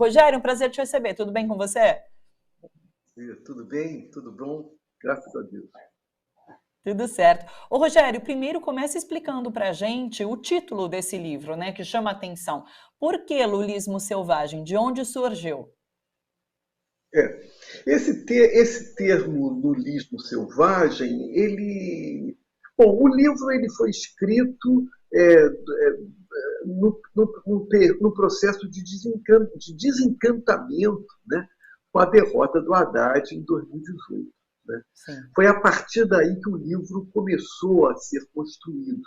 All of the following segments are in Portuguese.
Rogério, um prazer te receber. Tudo bem com você? Tudo bem? Tudo bom? Graças a Deus. Tudo certo. Ô, Rogério, primeiro começa explicando para a gente o título desse livro, né, que chama a atenção. Por que Lulismo Selvagem? De onde surgiu? É, esse termo nulismo selvagem, bom, o livro ele foi escrito no processo de desencantamento, né, com a derrota do Haddad em 2018. Né? Sim. Foi a partir daí que o livro começou a ser construído.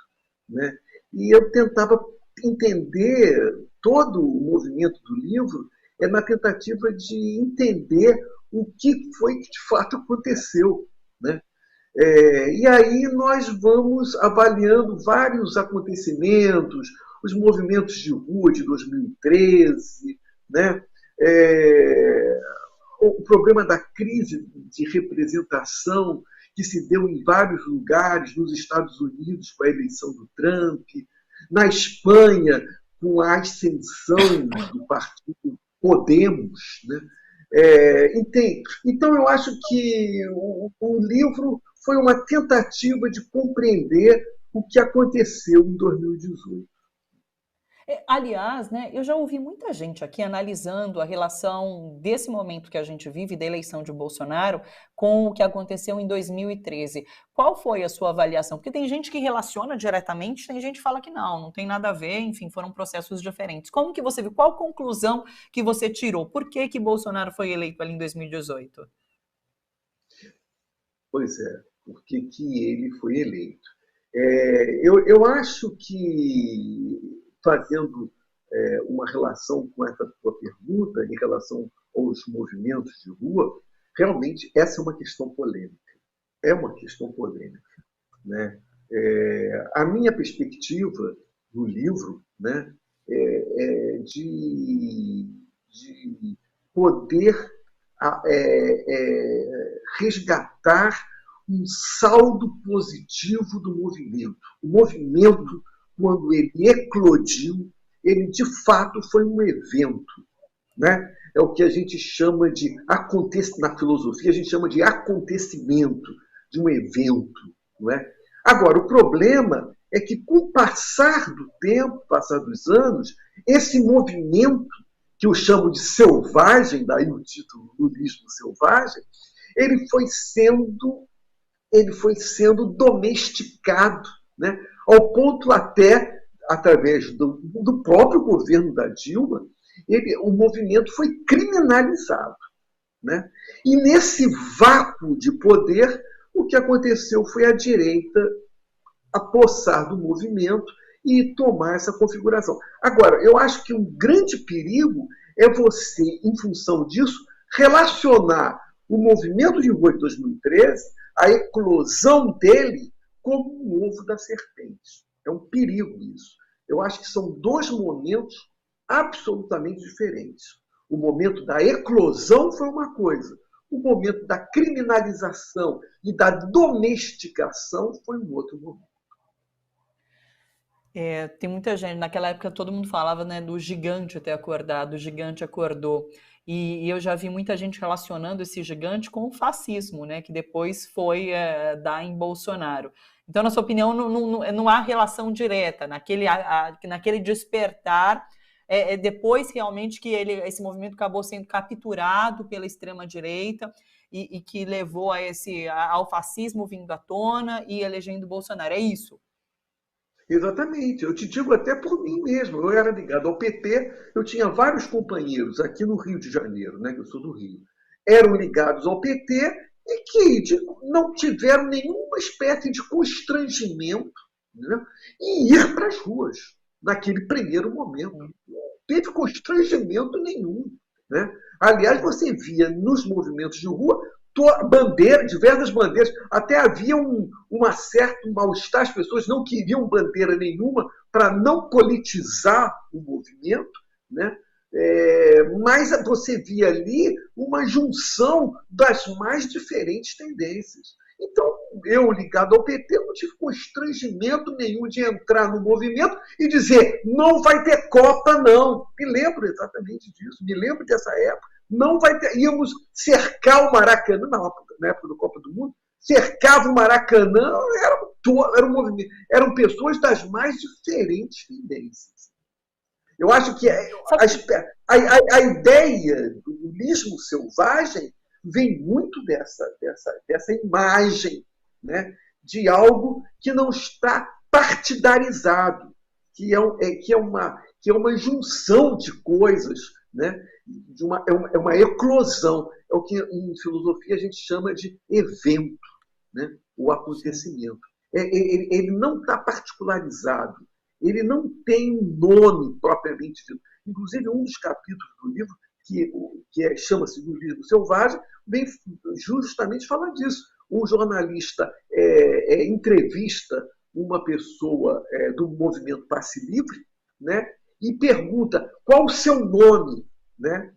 Né? E eu tentava entender todo o movimento do livro na tentativa de entender o que foi que de fato aconteceu. Né? E aí nós vamos avaliando vários acontecimentos, os movimentos de rua de 2013, né? O problema da crise de representação que se deu em vários lugares, nos Estados Unidos com a eleição do Trump, na Espanha com a ascensão do partido Podemos. Né? Então, eu acho que o livro foi uma tentativa de compreender o que aconteceu em 2018. Aliás, né, eu já ouvi muita gente aqui analisando a relação desse momento que a gente vive, da eleição de Bolsonaro, com o que aconteceu em 2013. Qual foi a sua avaliação? Porque tem gente que relaciona diretamente, tem gente que fala que não tem nada a ver, enfim, foram processos diferentes. Como que você viu? Qual conclusão que você tirou? Por que que Bolsonaro foi eleito ali em 2018? Pois é, por que que ele foi eleito? Eu acho que, fazendo uma relação com essa sua pergunta em relação aos movimentos de rua, realmente essa é uma questão polêmica. É uma questão polêmica. Né? A minha perspectiva no livro, né, é de poder resgatar um saldo positivo do movimento. O movimento, quando ele eclodiu, ele de fato foi um evento. Né? É o que a gente chama de na filosofia, a gente chama de acontecimento, de um evento. Não é? Agora, o problema é que, com o passar do tempo, passar dos anos, esse movimento, que eu chamo de selvagem, daí o título Lulismo Selvagem, ele foi sendo domesticado, né? Ao ponto até, através do próprio governo da Dilma, o movimento foi criminalizado. Né? E nesse vácuo de poder, o que aconteceu foi a direita apossar do movimento e tomar essa configuração. Agora, eu acho que um grande perigo é você, em função disso, relacionar o movimento de rua de 2013, a eclosão dele, como um ovo da serpente. É um perigo isso. Eu acho que são dois momentos absolutamente diferentes. O momento da eclosão foi uma coisa, o momento da criminalização e da domesticação foi um outro momento. Tem muita gente, naquela época todo mundo falava, né, do gigante ter acordado, o gigante acordou. E eu já vi muita gente relacionando esse gigante com o fascismo, né, que depois foi dar em Bolsonaro. Então, na sua opinião, não há relação direta naquele despertar, depois realmente que esse movimento acabou sendo capturado pela extrema-direita e que levou ao fascismo vindo à tona e elegendo Bolsonaro. É isso? Exatamente, eu te digo até por mim mesmo. Eu era ligado ao PT, eu tinha vários companheiros aqui no Rio de Janeiro, né, que eu sou do Rio, eram ligados ao PT e que não tiveram nenhuma espécie de constrangimento, né, em ir para as ruas naquele primeiro momento. Não teve constrangimento nenhum. Né? Aliás, você via nos movimentos de rua diversas bandeiras, até havia um certo mal-estar, as pessoas não queriam bandeira nenhuma para não politizar o movimento, né? Mas você via ali uma junção das mais diferentes tendências. Então, eu ligado ao PT, não tive constrangimento nenhum de entrar no movimento e dizer, não vai ter Copa, não. Me lembro exatamente disso, me lembro dessa época. Não vai ter, íamos cercar o Maracanã, na época da Copa do Mundo, cercava o Maracanã, era um movimento, eram pessoas das mais diferentes tendências. Eu acho que a ideia do humanismo selvagem vem muito dessa imagem, né, de algo que não está partidarizado, que é uma junção de coisas, né, é uma eclosão. É o que em filosofia a gente chama de evento, né, o acontecimento. Ele não está particularizado, ele não tem um nome propriamente dito. Inclusive, um dos capítulos do livro, que chama-se do Livro Selvagem, vem justamente falar disso. Um jornalista entrevista uma pessoa do movimento Passe Livre, né, e pergunta qual o seu nome, né?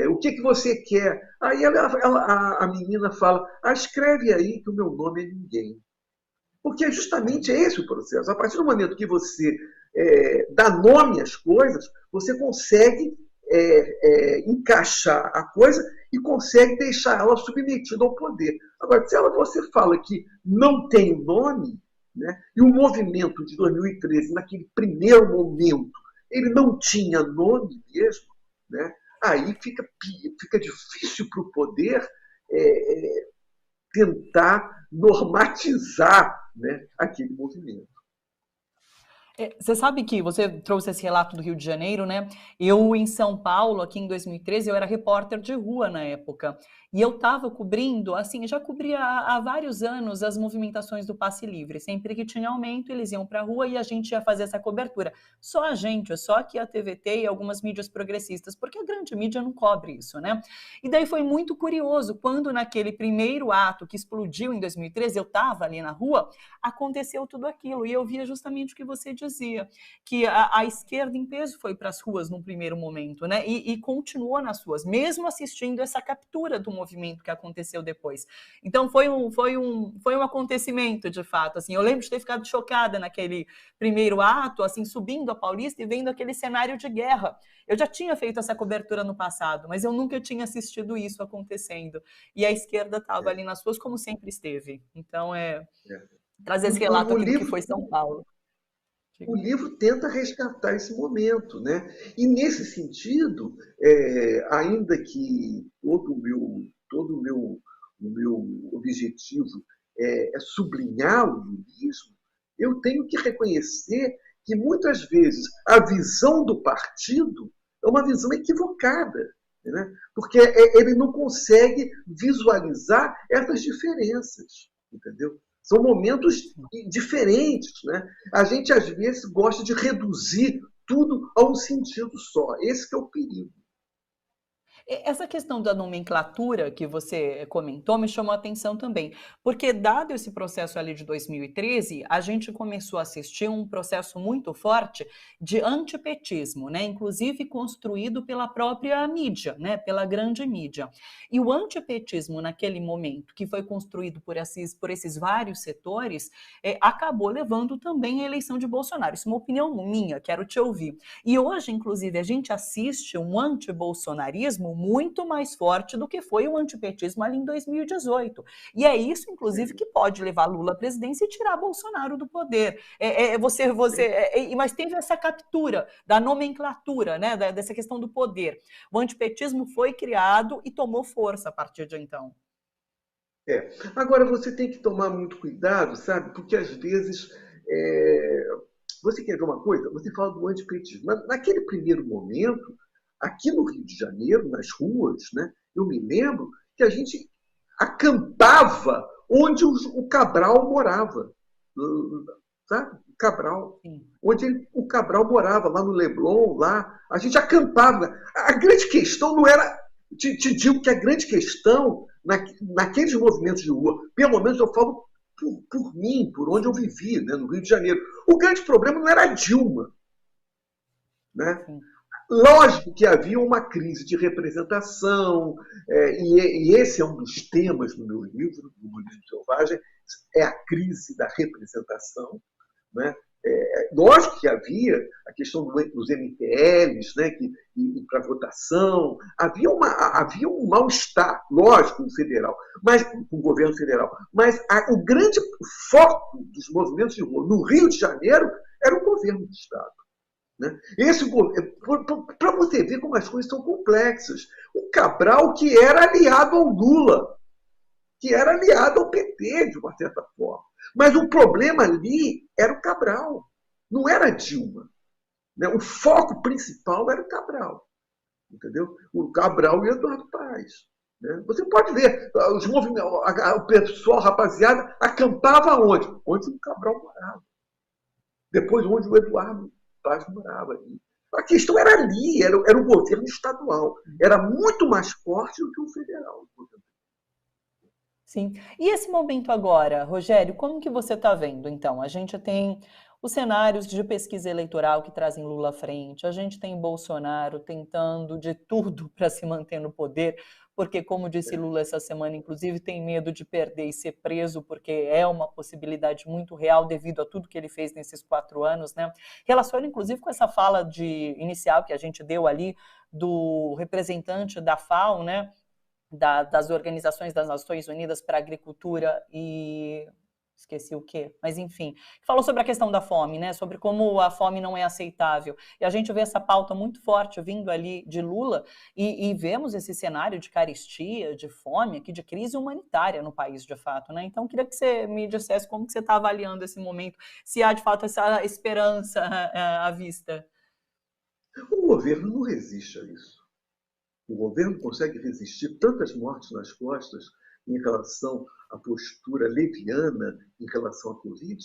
O que você quer? Aí a menina fala, escreve aí que o meu nome é ninguém. Porque justamente esse o processo. A partir do momento que você dá nome às coisas, você consegue encaixar a coisa e consegue deixar ela submetida ao poder. Agora, se você fala que não tem nome, né, e o movimento de 2013, naquele primeiro momento, ele não tinha nome mesmo, né, aí fica difícil para o poder tentar normatizar, né, aquele movimento. Você sabe que você trouxe esse relato do Rio de Janeiro, né? Eu, em São Paulo, aqui em 2013, eu era repórter de rua na época. E eu estava cobrindo, assim, já cobria há vários anos as movimentações do Passe Livre. Sempre que tinha aumento, eles iam para a rua e a gente ia fazer essa cobertura. Só a gente, só aqui a TVT e algumas mídias progressistas, porque a grande mídia não cobre isso, né? E daí foi muito curioso, quando naquele primeiro ato que explodiu em 2013, eu estava ali na rua, aconteceu tudo aquilo. E eu via justamente o que você dizia, que a esquerda em peso foi para as ruas num primeiro momento, né? E continuou nas ruas, mesmo assistindo essa captura do movimento que aconteceu depois. Então foi um acontecimento, de fato. Assim, eu lembro de ter ficado chocada naquele primeiro ato, assim, subindo a Paulista e vendo aquele cenário de guerra. Eu já tinha feito essa cobertura no passado, mas eu nunca tinha assistido isso acontecendo. E a esquerda estava ali nas ruas, como sempre esteve. Então, trazer esse relato aqui do que foi São Paulo. O livro tenta resgatar esse momento, né? E nesse sentido, ainda que todo o meu objetivo é sublinhar o humanismo, eu tenho que reconhecer que muitas vezes a visão do partido é uma visão equivocada, né? Porque ele não consegue visualizar essas diferenças, entendeu? São momentos diferentes, né? A gente, às vezes, gosta de reduzir tudo a um sentido só. Esse que é o perigo. Essa questão da nomenclatura que você comentou me chamou a atenção também, porque dado esse processo ali de 2013, a gente começou a assistir um processo muito forte de antipetismo, né? Inclusive construído pela própria mídia, né? Pela grande mídia. E o antipetismo naquele momento, que foi construído por esses vários setores, acabou levando também à eleição de Bolsonaro. Isso é uma opinião minha, quero te ouvir. E hoje, inclusive, a gente assiste um antibolsonarismo muito mais forte do que foi o antipetismo ali em 2018. E é isso, inclusive, que pode levar Lula à presidência e tirar Bolsonaro do poder. Mas teve essa captura da nomenclatura, né, dessa questão do poder. O antipetismo foi criado e tomou força a partir de então. Agora, você tem que tomar muito cuidado, sabe? Porque, às vezes, você quer ver uma coisa? Você fala do antipetismo. Mas, naquele primeiro momento, aqui no Rio de Janeiro, nas ruas, né, eu me lembro que a gente acampava onde o Cabral morava. Sabe? O Cabral. Sim. Onde o Cabral morava, lá no Leblon, lá. A gente acampava. A grande questão não era... Te digo que a grande questão, naqueles movimentos de rua, pelo menos eu falo por mim, por onde eu vivi, né, no Rio de Janeiro, o grande problema não era a Dilma. Né? Sim. Lógico que havia uma crise de representação, e esse é um dos temas do meu livro, do Humanismo Selvagem, é a crise da representação, né? Lógico que havia a questão dos MPLs, né, para votação, havia um mal-estar, lógico, no federal, mas com o governo federal, mas o grande foco dos movimentos de rua no Rio de Janeiro era o governo do Estado. Né? Para você ver como as coisas são complexas. O Cabral, que era aliado ao Lula, que era aliado ao PT, de uma certa forma. Mas o problema ali era o Cabral, não era a Dilma. Né? O foco principal era o Cabral. Entendeu? O Cabral e o Eduardo Paes. Né? Você pode ver, os movimentos, o pessoal, a rapaziada, acampava onde? Onde o Cabral morava. Depois, onde o Eduardo Paes morava. Ali. A questão era ali, era o governo estadual. Era muito mais forte do que o federal. Sim. E esse momento agora, Rogério, como que você está vendo? Então, a gente tem os cenários de pesquisa eleitoral que trazem Lula à frente, a gente tem Bolsonaro tentando de tudo para se manter no poder, porque, como disse Lula essa semana, inclusive, tem medo de perder e ser preso, porque é uma possibilidade muito real devido a tudo que ele fez nesses 4 anos, né? Relaciona, inclusive, com essa fala inicial que a gente deu ali do representante da FAO, né? Das Organizações das Nações Unidas para a Agricultura e... esqueci o quê, mas enfim, falou sobre a questão da fome, né, sobre como a fome não é aceitável, e a gente vê essa pauta muito forte vindo ali de Lula, e vemos esse cenário de carestia, de fome, aqui de crise humanitária no país, de fato, né, então queria que você me dissesse como que você está avaliando esse momento, se há de fato essa esperança à vista. O governo não resiste a isso. O governo consegue resistir tantas mortes nas costas em relação à postura leviana em relação à Covid?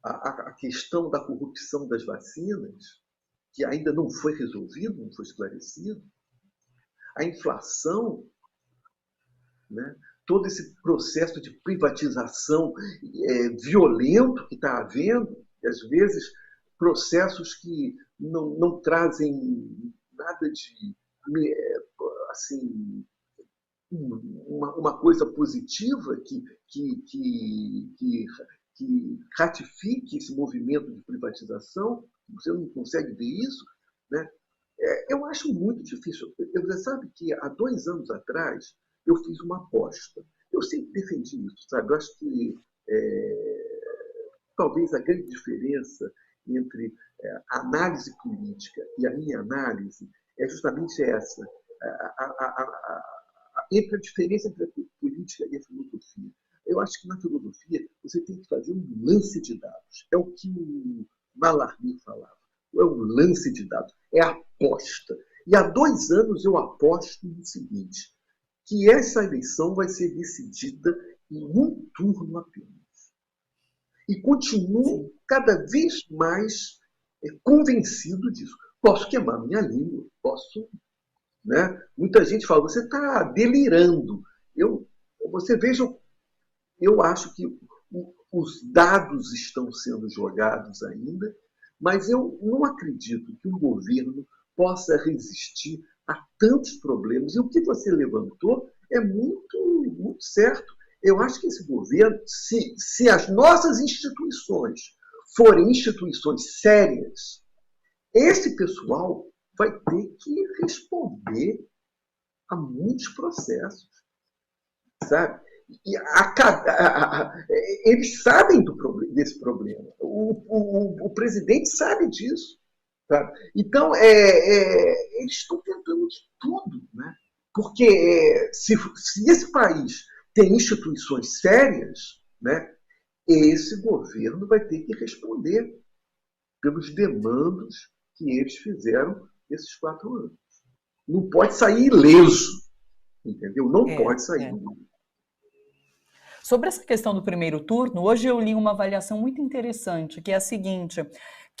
A questão da corrupção das vacinas, que ainda não foi resolvido, não foi esclarecido. A inflação, né? Todo esse processo de privatização violento que está havendo, e às vezes processos que não trazem nada de assim, uma coisa positiva que ratifique esse movimento de privatização. Você não consegue ver isso, né? Eu acho muito difícil. Você sabe que há 2 anos atrás eu fiz uma aposta. Eu sempre defendi isso, sabe? Eu acho que talvez a grande diferença entre a análise política e a minha análise é justamente essa. Entre a diferença entre a política e a filosofia. Eu acho que na filosofia você tem que fazer um lance de dados. É o que o Mallarmé falava. É um lance de dados. É aposta. E há 2 anos eu aposto no seguinte, que essa eleição vai ser decidida em um turno apenas. E continuo cada vez mais convencido disso. Posso queimar minha língua, posso... Né? Muita gente fala, você está delirando. Você veja, eu acho que os dados estão sendo jogados ainda, mas eu não acredito que um governo possa resistir a tantos problemas. E o que você levantou é muito, muito certo. Eu acho que esse governo, se as nossas instituições forem instituições sérias, esse pessoal vai ter que responder a muitos processos, sabe? E eles sabem desse problema. O presidente sabe disso, sabe? Então, eles estão tentando de tudo, né? Porque se esse país tem instituições sérias, né, esse governo vai ter que responder pelos demandos que eles fizeram esses 4 anos. Não pode sair ileso, entendeu? Não pode sair ileso. Sobre essa questão do primeiro turno, hoje eu li uma avaliação muito interessante, que é a seguinte,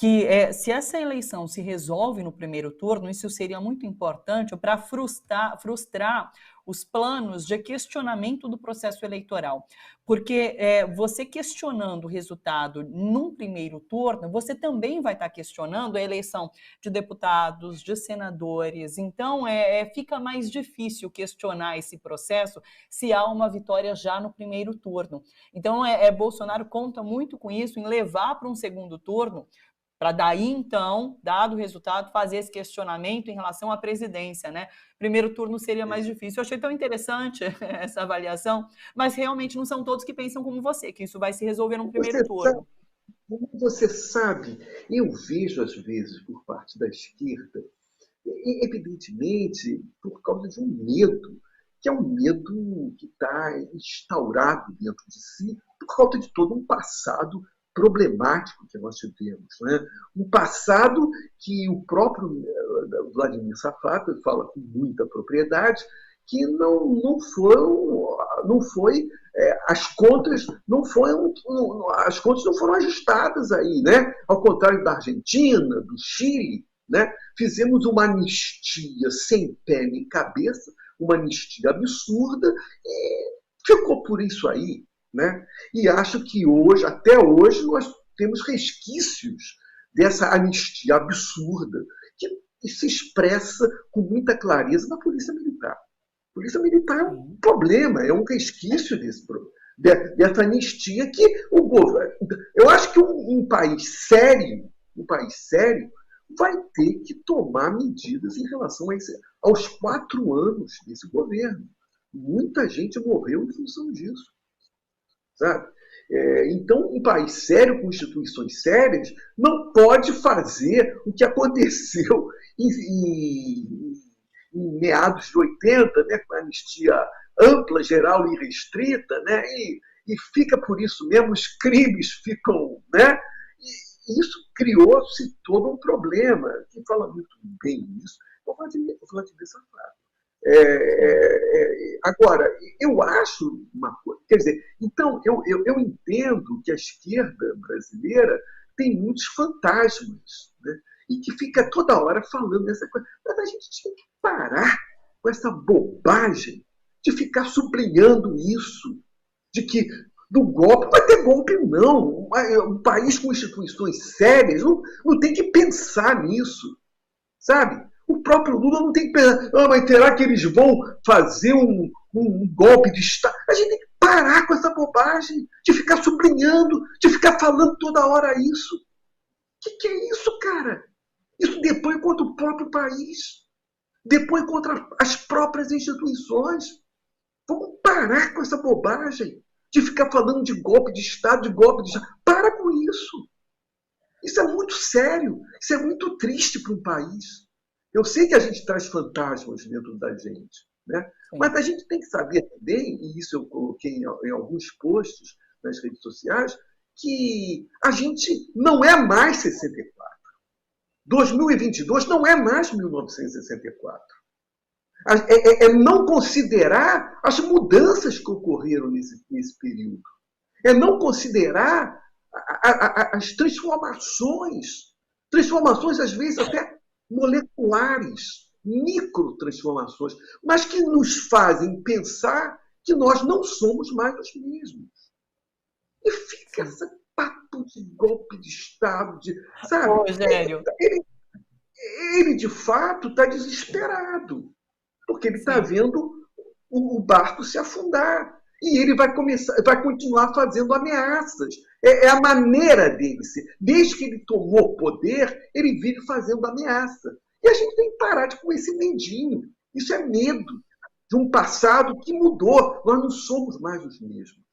que se essa eleição se resolve no primeiro turno, isso seria muito importante para frustrar os planos de questionamento do processo eleitoral. Porque você questionando o resultado num primeiro turno, você também vai estar questionando a eleição de deputados, de senadores. Então, fica mais difícil questionar esse processo se há uma vitória já no primeiro turno. Então, Bolsonaro conta muito com isso, em levar para um segundo turno, para daí, então, dado o resultado, fazer esse questionamento em relação à presidência, né? Primeiro turno seria mais difícil. Eu achei tão interessante essa avaliação, mas realmente não são todos que pensam como você, que isso vai se resolver no primeiro turno. Você sabe, eu vejo às vezes por parte da esquerda, evidentemente por causa de um medo, que é um medo que está instaurado dentro de si, por causa de todo um passado problemático que nós tivemos. Né? Um passado que o próprio Vladimir Safata fala com muita propriedade, que não foi as contas não foram ajustadas aí, né? Ao contrário da Argentina, do Chile, né? Fizemos uma anistia sem pé nem cabeça, uma anistia absurda e ficou por isso aí, né? E acho que até hoje, nós temos resquícios dessa anistia absurda que se expressa com muita clareza na Polícia Militar. A Polícia Militar é um problema, é um resquício dessa anistia que o governo... Eu acho que um país sério vai ter que tomar medidas em relação aos 4 anos desse governo. Muita gente morreu em função disso. Sabe? Então, um país sério, com instituições sérias, não pode fazer o que aconteceu em meados de 80, né, com a anistia ampla, geral e restrita, né, e fica por isso mesmo, os crimes ficam... Né, e isso criou-se todo um problema. Quem fala muito bem nisso é o Vladimir Safata. Agora, eu acho uma coisa, quer dizer, então eu entendo que a esquerda brasileira tem muitos fantasmas, né? E que fica toda hora falando dessa coisa. Mas a gente tinha que parar com essa bobagem de ficar sublinhando isso, de que do golpe vai ter golpe, não. Um país com instituições sérias não tem que pensar nisso, sabe? O próprio Lula não tem que pensar, mas será que eles vão fazer um golpe de Estado? A gente tem que parar com essa bobagem de ficar sublinhando, de ficar falando toda hora isso. O que é isso, cara? Isso depõe contra o próprio país, depõe contra as próprias instituições. Vamos parar com essa bobagem de ficar falando de golpe de Estado, de golpe de Estado. Para com isso. Isso é muito sério, isso é muito triste para um país. Eu sei que a gente traz fantasmas dentro da gente, né? Mas a gente tem que saber também, e isso eu coloquei em alguns posts nas redes sociais, que a gente não é mais 64. 2022 não é mais 1964. É não considerar as mudanças que ocorreram nesse período. É não considerar as transformações às vezes até moleculares, microtransformações, mas que nos fazem pensar que nós não somos mais os mesmos. E fica esse papo de golpe de Estado, sabe? Rogério. Ele, de fato, está desesperado, porque ele está vendo o barco se afundar. E ele vai continuar fazendo ameaças. É a maneira dele. Desde que ele tomou poder, ele vive fazendo ameaça. E a gente tem que parar com esse medinho. Isso é medo de um passado que mudou. Nós não somos mais os mesmos.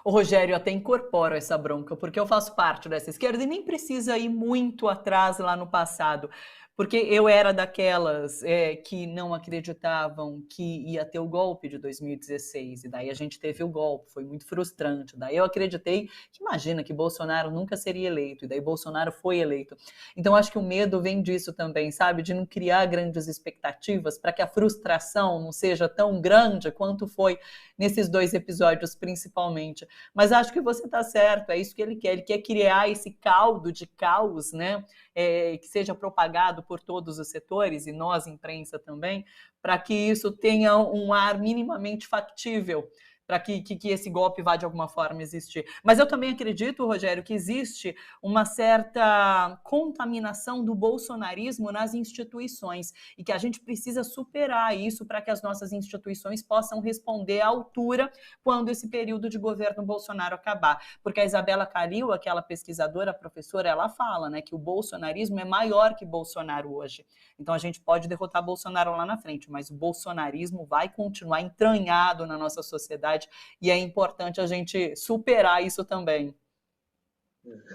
O Rogério, até incorpora essa bronca, porque eu faço parte dessa esquerda e nem precisa ir muito atrás lá no passado. Porque eu era daquelas que não acreditavam que ia ter o golpe de 2016, e daí a gente teve o golpe, foi muito frustrante. Daí eu acreditei que, imagina, que Bolsonaro nunca seria eleito, e daí Bolsonaro foi eleito. Então acho que o medo vem disso também, sabe? De não criar grandes expectativas para que a frustração não seja tão grande quanto foi nesses 2 episódios, principalmente. Mas acho que você está certo, é isso que ele quer criar esse caldo de caos, né? Que seja propagado por todos os setores, e nós, imprensa também, para que isso tenha um ar minimamente factível, para que esse golpe vá de alguma forma existir. Mas eu também acredito, Rogério, que existe uma certa contaminação do bolsonarismo nas instituições e que a gente precisa superar isso para que as nossas instituições possam responder à altura quando esse período de governo Bolsonaro acabar. Porque a Isabela Calil, aquela pesquisadora, professora, ela fala, né, que o bolsonarismo é maior que Bolsonaro hoje. Então a gente pode derrotar Bolsonaro lá na frente, mas o bolsonarismo vai continuar entranhado na nossa sociedade e é importante a gente superar isso também.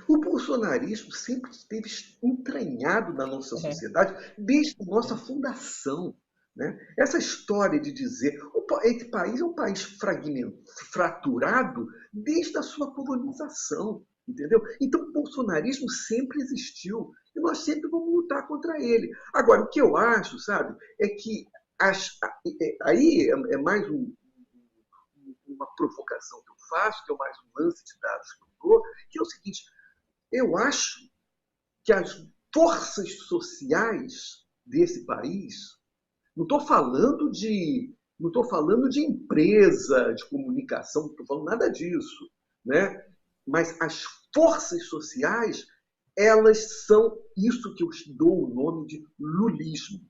O bolsonarismo sempre esteve entranhado na nossa sociedade desde a nossa fundação. Né? Essa história de dizer esse país é um país fraturado desde a sua colonização. Entendeu? Então o bolsonarismo sempre existiu e nós sempre vamos lutar contra ele. Agora, o que eu acho, sabe, é que aí é mais uma provocação que eu faço, que é mais um lance de dados que eu dou, que é o seguinte: eu acho que as forças sociais desse país, não estou falando de empresa de comunicação, não estou falando nada disso, né? Mas as forças sociais, elas são isso que eu dou o nome de lulismo.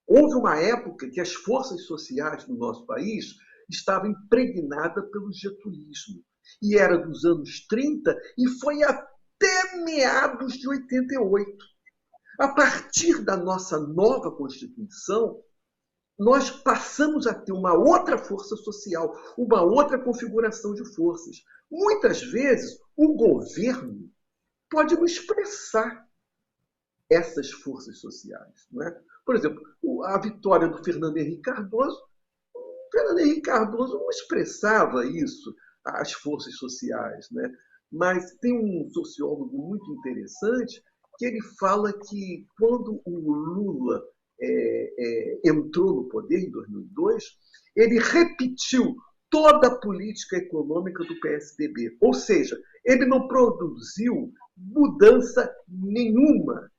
Houve uma época que as forças sociais do nosso país estavam impregnadas pelo getulismo. E era dos anos 30 e foi até meados de 88. A partir da nossa nova Constituição, nós passamos a ter uma outra força social, uma outra configuração de forças. Muitas vezes, o governo pode não expressar essas forças sociais. Não é? Por exemplo, a vitória do Fernando Henrique Cardoso, não expressava isso, as forças sociais. Né? Mas tem um sociólogo muito interessante que ele fala que quando o Lula entrou no poder em 2002, ele repetiu toda a política econômica do PSDB. Ou seja, ele não produziu mudança nenhuma.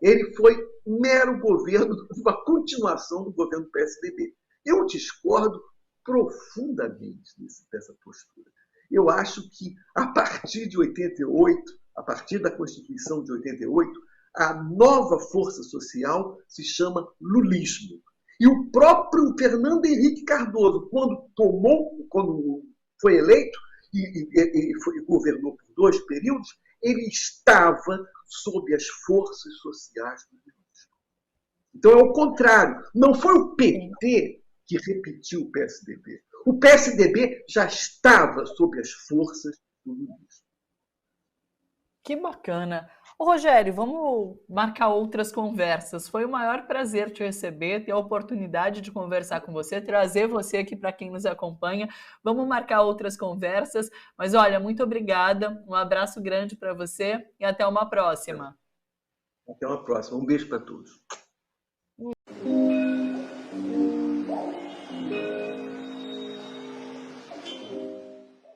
Ele foi mero governo, uma continuação do governo do PSDB. Eu discordo profundamente dessa postura. Eu acho que, a partir de 88, a partir da Constituição de 88, a nova força social se chama lulismo. E o próprio Fernando Henrique Cardoso, quando foi eleito e governou por 2 períodos, ele estava sob as forças sociais do lulismo. Então é o contrário. Não foi o PT que repetiu o PSDB. O PSDB já estava sob as forças do lulismo. Que bacana. Ô, Rogério, vamos marcar outras conversas. Foi o maior prazer te receber, ter a oportunidade de conversar com você, trazer você aqui para quem nos acompanha. Vamos marcar outras conversas. Mas olha, muito obrigada. Um abraço grande para você e até uma próxima. Até uma próxima. Um beijo para todos.